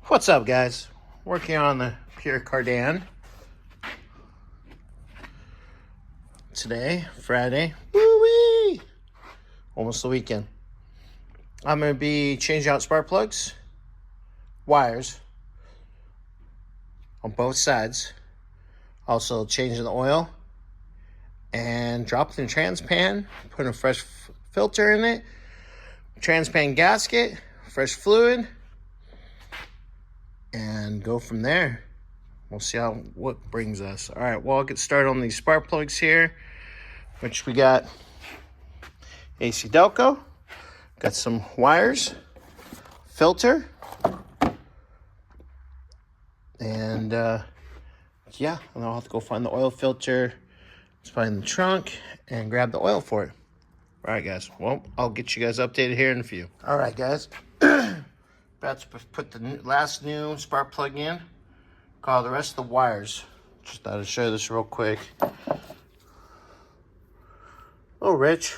What's up, guys? Working on the Pierre Cardin today, Friday. Woo-wee! Almost the weekend. I'm going to be changing out spark plugs, wires on both sides. Also changing the oil and dropping the transpan, putting a fresh filter in it, transpan gasket, fresh fluid, and go from there. We'll see what brings us. All right, well, I'll get started on these spark plugs here, which we got AC Delco, got some wires, filter, and yeah, and I'll have to go find the oil filter. Let's find the trunk and grab the oil for it. All right, guys. Well, I'll get you guys updated here in a few. All right, guys. About to put the last new spark plug in. Got the rest of the wires. Just thought I'd show you this real quick. Oh, Rich.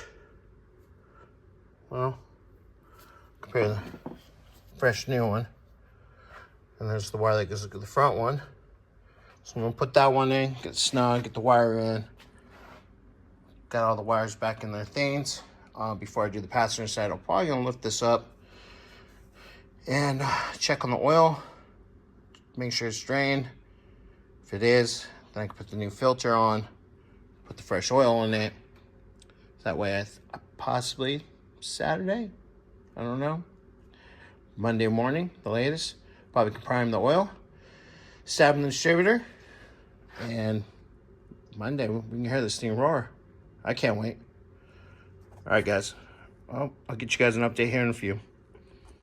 Well, compare the fresh new one. And there's the wire that goes to the front one. So I'm gonna put that one in, get it snug, get the wire in. Got all the wires back in their things. Before I do the passenger side, I'm probably gonna lift this up and check on the oil, make sure it's drained. If it is, then I can put the new filter on, put the fresh oil in it. That way possibly Saturday, I don't know, Monday morning, the latest, probably can prime the oil, stab in the distributor, and Monday we can hear this thing roar. I can't wait. All right, guys. Well, I'll get you guys an update here in a few.